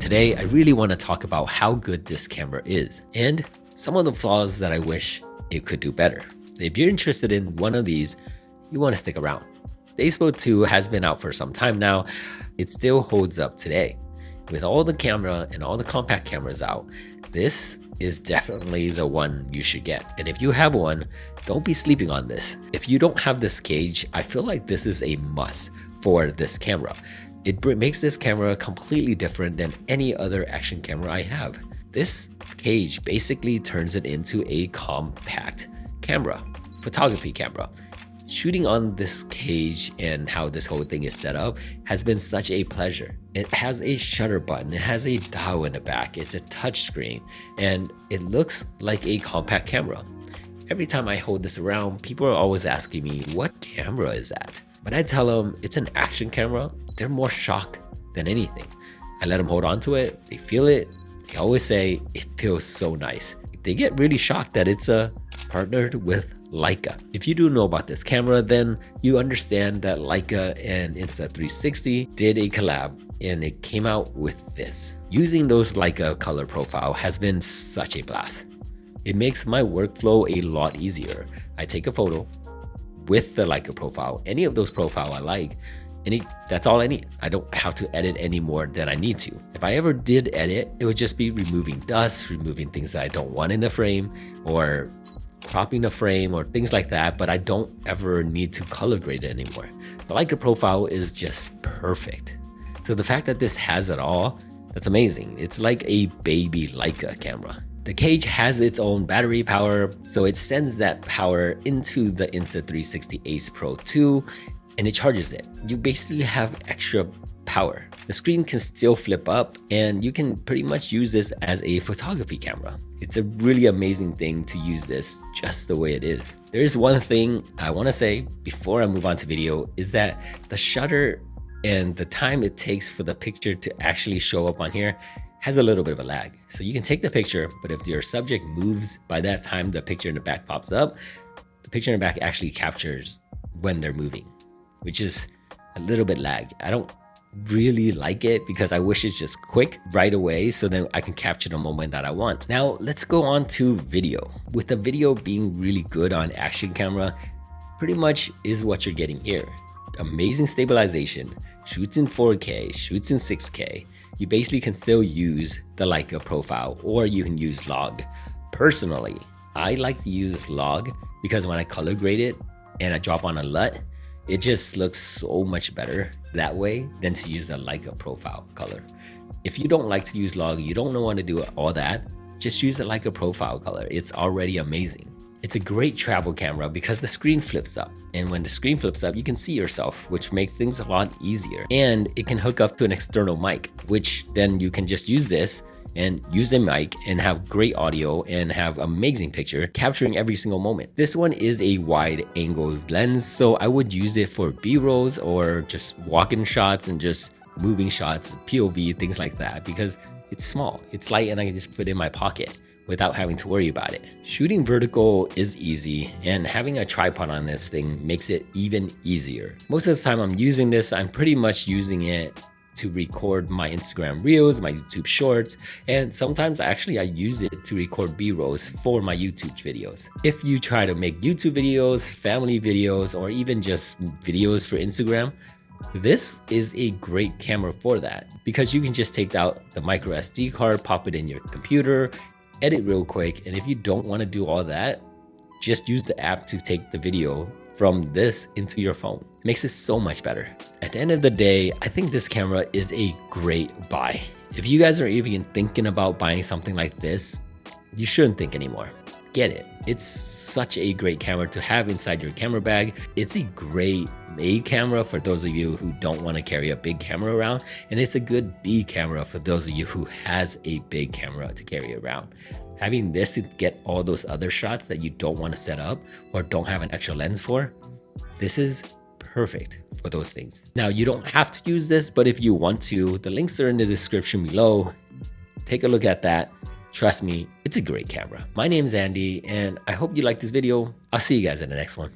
Today, I really want to talk about how good this camera is and some of the flaws that I wish it could do better. If you're interested in one of these, you want to stick around. The Ace Pro 2 has been out for some time now. It still holds up today. With all the camera and all the compact cameras out, this is definitely the one you should get. And if you have one, don't be sleeping on this. If you don't have this cage, I feel like this is a must for this camera. It makes this camera completely different than any other action camera I have. This cage basically turns it into a compact camera, photography camera. Shooting on this cage and how this whole thing is set up has been such a pleasure. It has a shutter button, it has a dial in the back, it's a touch screen, and it looks like a compact camera. Every time I hold this around, people are always asking me, what camera is that? When I tell them it's an action camera, they're more shocked than anything. I let them hold on to it, they feel it, they always say it feels so nice. They get really shocked that it's partnered with Leica. If you do know about this camera, then you understand that Leica and Insta360 did a collab and it came out with this. Using those Leica color profile has been such a blast. It makes my workflow a lot easier. I take a photo with the Leica profile, any of those profile I like, and that's all I need. I don't have to edit any more than I need to. If I ever did edit, it would just be removing dust, removing things that I don't want in the frame, or cropping the frame or things like that, but I don't ever need to color grade it anymore. The Leica profile is just perfect. So the fact that this has it all, that's amazing. It's like a baby Leica camera. The cage has its own battery power, so it sends that power into the Insta360 Ace Pro 2 and it charges it. You basically have extra power. The screen can still flip up and you can pretty much use this as a photography camera. It's a really amazing thing to use this just the way it is. There is one thing I want to say before I move on to video is that the shutter and the time it takes for the picture to actually show up on here has a little bit of a lag. So you can take the picture, but if your subject moves by that time the picture in the back pops up, the picture in the back actually captures when they're moving, which is a little bit lag. I don't really like it because I wish it's just quick right away so then I can capture the moment that I want. Now let's go on to video. With the video being really good on action camera, pretty much is what you're getting here. Amazing stabilization, shoots in 4K, shoots in 6K. You basically can still use the Leica profile or you can use log. Personally, I like to use log because when I color grade it and I drop on a LUT, it just looks so much better that way than to use the Leica profile color. If you don't like to use log, you don't want to do all that, just use the Leica profile color. It's already amazing. It's a great travel camera because the screen flips up. And when the screen flips up, you can see yourself, which makes things a lot easier. And it can hook up to an external mic, which then you can just use this and use a mic and have great audio and have amazing picture capturing every single moment. This one is a wide angle lens, so I would use it for B-rolls or just walk-in shots and just moving shots, POV, things like that, because it's small, it's light, and I can just put it in my pocket without having to worry about it. Shooting vertical is easy, and having a tripod on this thing makes it even easier. Most of the time I'm using this, I'm pretty much using it to record my Instagram Reels, my YouTube Shorts, and sometimes actually I use it to record B-rolls for my YouTube videos. If you try to make YouTube videos, family videos, or even just videos for Instagram, this is a great camera for that because you can just take out the micro SD card, pop it in your computer, edit real quick, and if you don't want to do all that, just use the app to take the video from this into your phone. Makes it so much better. At the end of the day, I think this camera is a great buy. If you guys are even thinking about buying something like this, you shouldn't think anymore. Get it. It's such a great camera to have inside your camera bag. It's a great A camera for those of you who don't want to carry a big camera around, and it's a good B camera for those of you who has a big camera to carry around. Having this to get all those other shots that you don't want to set up or don't have an extra lens for, this is perfect for those things. Now, you don't have to use this, but if you want to, the links are in the description below. Take a look at that. Trust me, it's a great camera. My name is Andy, and I hope you liked this video. I'll see you guys in the next one.